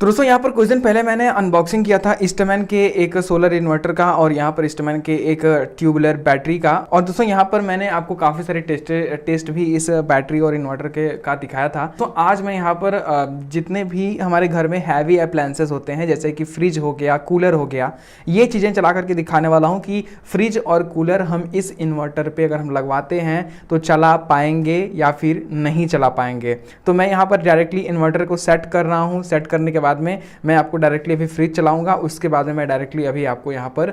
तो दोस्तों यहाँ पर कुछ दिन पहले मैंने अनबॉक्सिंग किया था ईस्टमैन के एक सोलर इन्वर्टर का और यहाँ पर ईस्टमैन के एक ट्यूबुलर बैटरी का। और दोस्तों यहाँ पर मैंने आपको काफ़ी सारे टेस्ट भी इस बैटरी और इन्वर्टर के का दिखाया था। तो आज मैं यहाँ पर जितने भी हमारे घर में हैवी अप्लायंसेस होते हैं जैसे कि फ्रिज हो गया, कूलर हो गया, ये चीज़ें चला करके दिखाने वाला हूँ कि फ्रिज और कूलर हम इस इन्वर्टर पर अगर हम लगवाते हैं तो चला पाएंगे या फिर नहीं चला पाएंगे। तो मैं यहाँ पर डायरेक्टली इन्वर्टर को सेट कर रहा हूँ। सेट करने के बाद में मैं आपको डायरेक्टली अभी फ्रिज चलाऊंगा, उसके बाद में मैं डायरेक्टली अभी आपको यहाँ पर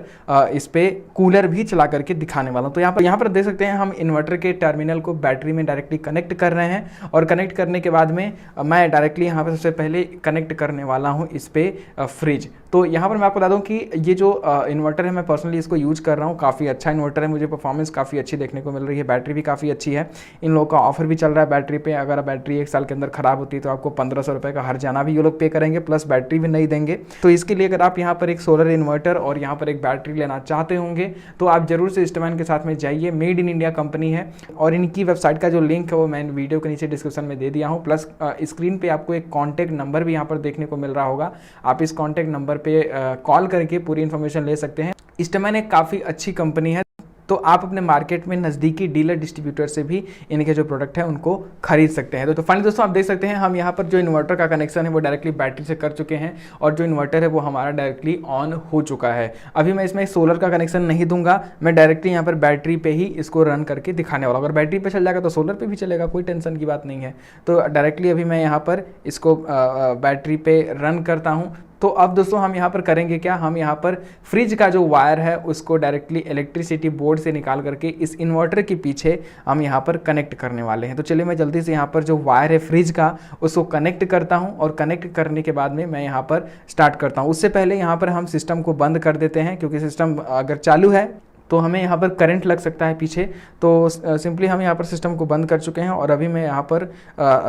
इस पे कूलर भी चला करके दिखाने वाला हूँ। तो यहाँ पर देख सकते हैं हम इन्वर्टर के टर्मिनल को बैटरी में डायरेक्टली कनेक्ट कर रहे हैं और कनेक्ट करने के बाद में मैं डायरेक्टली यहाँ पर सबसे पहले कनेक्ट करने वाला हूँ इस पे फ्रिज। तो यहाँ पर मैं आपको बता दूँ कि ये जो इन्वर्टर है मैं पर्सनली इसको यूज कर रहा हूँ, काफ़ी अच्छा इन्वर्टर है, मुझे परफॉर्मेंस काफ़ी अच्छी देखने को मिल रही है, बैटरी भी काफ़ी अच्छी है। इन लोगों का ऑफर भी चल रहा है बैटरी पे, अगर बैटरी 1 साल के अंदर खराब होती है तो आपको 1500 रुपये का हर जाना भी ये लोग पे करेंगे, प्लस बैटरी भी नहीं देंगे। तो इसके लिए अगर आप यहाँ पर एक सोलर इन्वर्टर और यहाँ पर एक बैटरी लेना चाहते होंगे तो आप जरूर से ईस्टमैन के साथ में जाइए। मेड इन इंडिया कंपनी है और इनकी वेबसाइट का जो लिंक है वो मैं वीडियो के नीचे डिस्क्रिप्शन में दे दिया हूँ। प्लस स्क्रीन पे आपको एक कॉन्टैक्ट नंबर भी यहाँ पर देखने को मिल रहा होगा, आप इस कॉन्टैक्ट नंबर पे कॉल करके पूरी इन्फॉर्मेशन ले सकते हैं। ईस्टमैन एक काफ़ी अच्छी कंपनी है, तो आप अपने मार्केट में नज़दीकी डीलर डिस्ट्रीब्यूटर से भी इनके जो प्रोडक्ट है उनको खरीद सकते हैं। तो फाइनली दोस्तों आप देख सकते हैं हम यहाँ पर जो इन्वर्टर का कनेक्शन है वो डायरेक्टली बैटरी से कर चुके हैं और जो इन्वर्टर है वो हमारा डायरेक्टली ऑन हो चुका है। अभी मैं इसमें सोलर का कनेक्शन नहीं दूंगा, मैं डायरेक्टली यहाँ पर बैटरी पे ही इसको रन करके दिखाने वाला हूँ। अगर बैटरी पे चल जाएगा तो सोलर पे भी चलेगा, कोई टेंशन की बात नहीं है। तो डायरेक्टली अभी मैं यहाँ पर इसको बैटरी पे रन करता हूँ। तो अब दोस्तों हम यहाँ पर करेंगे क्या, हम यहाँ पर फ्रिज का जो वायर है उसको डायरेक्टली इलेक्ट्रिसिटी बोर्ड से निकाल करके इस इन्वर्टर के पीछे हम यहाँ पर कनेक्ट करने वाले हैं। तो चलिए मैं जल्दी से यहाँ पर जो वायर है फ्रिज का उसको कनेक्ट करता हूँ और कनेक्ट करने के बाद में मैं यहाँ पर स्टार्ट करता हूँ। उससे पहले यहाँ पर हम सिस्टम को बंद कर देते हैं, क्योंकि सिस्टम अगर चालू है तो हमें यहाँ पर करंट लग सकता है पीछे। तो सिंपली हम यहाँ पर सिस्टम को बंद कर चुके हैं और अभी मैं यहाँ पर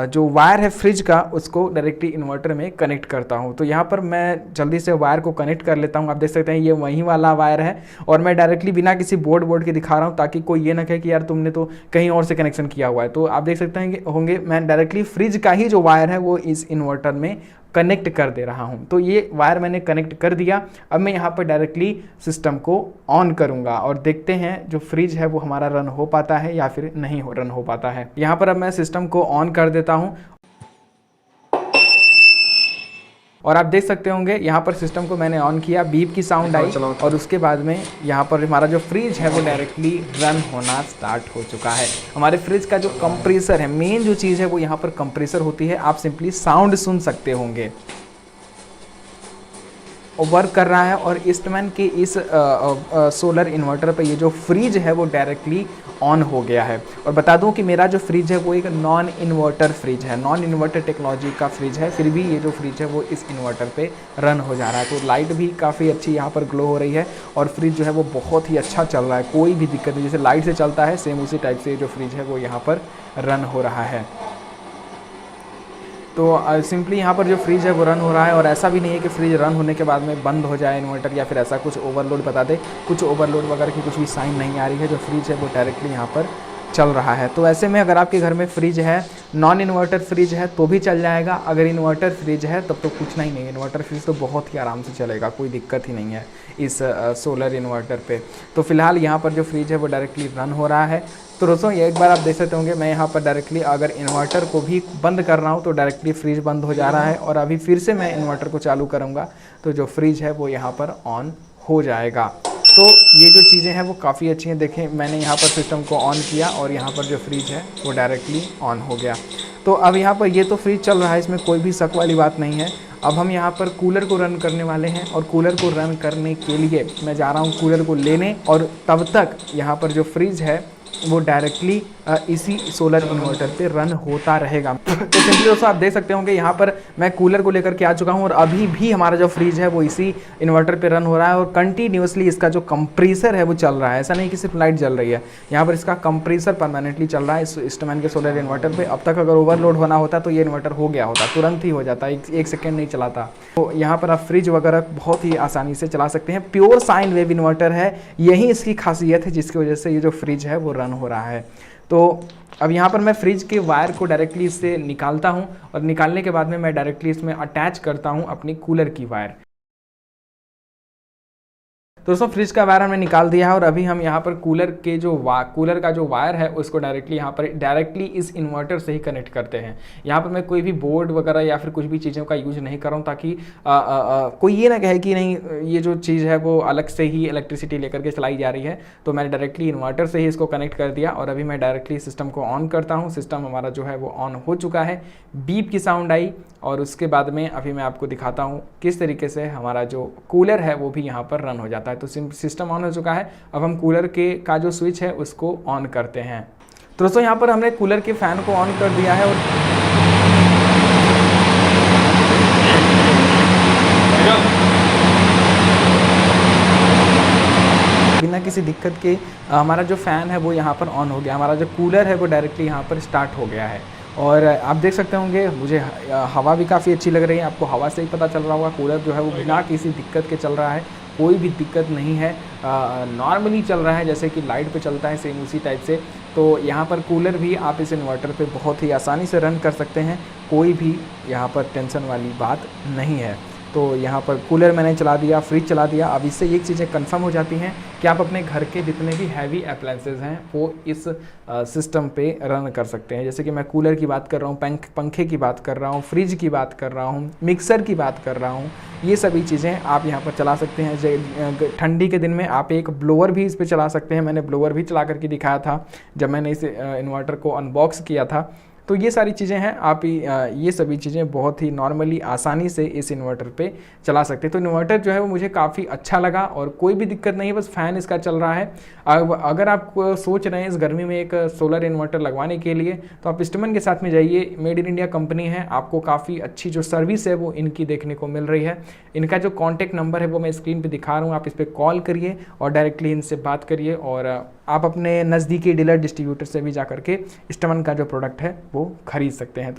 जो वायर है फ्रिज का उसको डायरेक्टली इन्वर्टर में कनेक्ट करता हूँ। तो यहाँ पर मैं जल्दी से वायर को कनेक्ट कर लेता हूँ। आप देख सकते हैं ये वही वाला वायर है और मैं डायरेक्टली बिना किसी बोर्ड के दिखा रहा हूँ ताकि कोई ये ना कहे कि यार तुमने तो कहीं और से कनेक्शन किया हुआ है। तो आप देख सकते हैं होंगे मैं डायरेक्टली फ्रिज का ही जो वायर है वो इस इन्वर्टर में कनेक्ट कर दे रहा हूं। तो ये वायर मैंने कनेक्ट कर दिया। अब मैं यहाँ पर डायरेक्टली सिस्टम को ऑन करूंगा और देखते हैं जो फ्रिज है वो हमारा रन हो पाता है या फिर नहीं रन हो पाता है। यहाँ पर अब मैं सिस्टम को ऑन कर देता हूं और आप देख सकते होंगे यहाँ पर सिस्टम को मैंने ऑन किया, बीप की साउंड आई और उसके बाद में यहाँ पर हमारा जो फ्रिज है वो डायरेक्टली रन होना स्टार्ट हो चुका है। हमारे फ्रिज का जो कंप्रेसर है, मेन जो चीज़ है वो यहाँ पर कंप्रेसर होती है, आप सिंपली साउंड सुन सकते होंगे, वर्क कर रहा है। और ईस्टमैन के इस सोलर इन्वर्टर पे ये जो फ्रिज है वो डायरेक्टली ऑन हो गया है। और बता दूं कि मेरा जो फ्रिज है वो एक नॉन इन्वर्टर फ्रिज है, नॉन इन्वर्टर टेक्नोलॉजी का फ्रिज है, फिर भी ये जो फ्रिज है वो इस इन्वर्टर पे रन हो जा रहा है। तो लाइट भी काफ़ी अच्छी यहाँ पर ग्लो हो रही है और फ्रिज जो है वो बहुत ही अच्छा चल रहा है, कोई भी दिक्कत नहीं। जैसे लाइट से चलता है सेम उसी टाइप से जो फ्रिज है वो यहाँ पर रन हो रहा है। तो सिंपली यहाँ पर जो फ्रिज है वो रन हो रहा है और ऐसा भी नहीं है कि फ्रिज रन होने के बाद में बंद हो जाए इन्वर्टर या फिर ऐसा कुछ ओवरलोड बता दे, कुछ ओवरलोड वगैरह की कुछ भी साइन नहीं आ रही है। जो फ्रिज है वो डायरेक्टली यहाँ पर चल रहा है। तो ऐसे में अगर आपके घर में फ्रिज है, नॉन इन्वर्टर फ्रिज है तो भी चल जाएगा, अगर इन्वर्टर फ्रिज है तब तो पूछना ही नहीं, इन्वर्टर फ्रिज तो बहुत ही आराम से चलेगा, कोई दिक्कत ही नहीं है इस सोलर इन्वर्टर पे। तो फिलहाल यहाँ पर जो फ्रिज है वो डायरेक्टली रन हो रहा है। तो दोस्तों ये एक बार आप देख सकते होंगे मैं यहाँ पर डायरेक्टली अगर इन्वर्टर को भी बंद कर रहा हूँ तो डायरेक्टली फ्रिज बंद हो जा रहा है और अभी फिर से मैं इन्वर्टर को चालू करूँगा तो जो फ्रिज है वो यहाँ पर ऑन हो जाएगा। तो ये जो चीज़ें हैं वो काफ़ी अच्छी हैं। देखें मैंने यहाँ पर सिस्टम को ऑन किया और यहाँ पर जो फ्रिज है वो डायरेक्टली ऑन हो गया। तो अब यहाँ पर ये तो फ्रिज चल रहा है, इसमें कोई भी शक वाली बात नहीं है। अब हम यहाँ पर कूलर को रन करने वाले हैं और कूलर को रन करने के लिए मैं जा रहा हूँ कूलर को लेने और तब तक यहाँ पर जो फ्रिज है वो डायरेक्टली इसी सोलर इन्वर्टर पे रन होता रहेगा। तो सिंपली दोस्तों आप देख सकते होंगे यहाँ पर मैं कूलर को लेकर के आ चुका हूँ और अभी भी हमारा जो फ्रिज है वो इसी इन्वर्टर पे रन हो रहा है और कंटिन्यूसली इसका जो कंप्रेसर है वो चल रहा है। ऐसा नहीं कि सिर्फ लाइट जल रही है, यहाँ पर इसका कंप्रेसर परमानेंटली चल रहा है इस ईस्टमैन के सोलर इन्वर्टर पर। अब तक अगर ओवरलोड होना होता तो ये इन्वर्टर हो गया होता, तुरंत ही हो जाता, एक सेकेंड नहीं चलाता। तो यहाँ पर आप फ्रिज वगैरह बहुत ही आसानी से चला सकते हैं। प्योर साइन वेव इन्वर्टर है, यही इसकी खासियत है जिसकी वजह से ये जो फ्रिज है वो रन हो रहा है। तो अब यहाँ पर मैं फ्रिज के वायर को डायरेक्टली इससे निकालता हूँ और निकालने के बाद में मैं डायरेक्टली इसमें अटैच करता हूँ अपनी कूलर की वायर। तो दोस्तों फ्रिज का वायर हमने निकाल दिया है और अभी हम यहाँ पर कूलर का जो वायर है उसको डायरेक्टली इस इन्वर्टर से ही कनेक्ट करते हैं। यहाँ पर मैं कोई भी बोर्ड वगैरह या फिर कुछ भी चीज़ों का यूज नहीं कर रहा हूँ, ताकि कोई ये ना कहे कि नहीं ये जो चीज़ है वो अलग से ही इलेक्ट्रिसिटी लेकर के चलाई जा रही है। तो मैंने डायरेक्टली इन्वर्टर से ही इसको कनेक्ट कर दिया और अभी मैं डायरेक्टली सिस्टम को ऑन करता हूँ। सिस्टम हमारा जो है वो ऑन हो चुका है, बीप की साउंड आई और उसके बाद में अभी मैं आपको दिखाता हूँ किस तरीके से हमारा जो कूलर है वो भी यहाँ पर रन हो जाता है। तो सिस्टम ऑन हो चुका है, अब हम कूलर का जो स्विच है उसको ऑन करते हैं। तो दोस्तों यहाँ पर हमने कूलर के फैन को ऑन कर दिया है और बिना किसी दिक्कत के हमारा जो फ़ैन है वो यहाँ पर ऑन हो गया, हमारा जो कूलर है वो डायरेक्टली यहाँ पर स्टार्ट हो गया है। और आप देख सकते होंगे मुझे हवा भी काफ़ी अच्छी लग रही है, आपको हवा से ही पता चल रहा होगा कूलर जो है वो बिना किसी दिक्कत के चल रहा है, कोई भी दिक्कत नहीं है, नॉर्मली चल रहा है जैसे कि लाइट पे चलता है सेम उसी टाइप से। तो यहाँ पर कूलर भी आप इस इन्वर्टर पे बहुत ही आसानी से रन कर सकते हैं, कोई भी यहाँ पर टेंशन वाली बात नहीं है। तो यहाँ पर कूलर मैंने चला दिया, फ्रिज चला दिया। अब इससे ये चीज़ें कंफर्म हो जाती हैं कि आप अपने घर के जितने भी हैवी अप्लायंसेज हैं वो इस सिस्टम पे रन कर सकते हैं। जैसे कि मैं कूलर की बात कर रहा हूँ, पंखे की बात कर रहा हूँ, फ्रिज की बात कर रहा हूँ, मिक्सर की बात कर रहा हूँ, ये सभी चीज़ें आप यहाँ पर चला सकते हैं। ठंडी के दिन में आप एक ब्लोअर भी इस पर चला सकते हैं, मैंने ब्लोअर भी चला करके दिखाया था जब मैंने इस इन्वर्टर को अनबॉक्स किया था। तो ये सारी चीज़ें हैं, आप ये सभी चीज़ें बहुत ही नॉर्मली आसानी से इस इन्वर्टर पे चला सकते हैं। तो इन्वर्टर जो है वो मुझे काफ़ी अच्छा लगा और कोई भी दिक्कत नहीं है, बस फ़ैन इसका चल रहा है। अगर आप सोच रहे हैं इस गर्मी में एक सोलर इन्वर्टर लगवाने के लिए तो आप ईस्टमन के साथ में जाइए, मेड इन इंडिया कंपनी है, आपको काफ़ी अच्छी जो सर्विस है वो इनकी देखने को मिल रही है। इनका जो कॉन्टैक्ट नंबर है वो मैं स्क्रीन पर दिखा रहा हूँ, आप इस पर कॉल करिए और डायरेक्टली इनसे बात करिए और आप अपने नज़दीकी डीलर डिस्ट्रीब्यूटर से भी जा करके ईस्टमन का जो प्रोडक्ट है वो खरीद सकते हैं।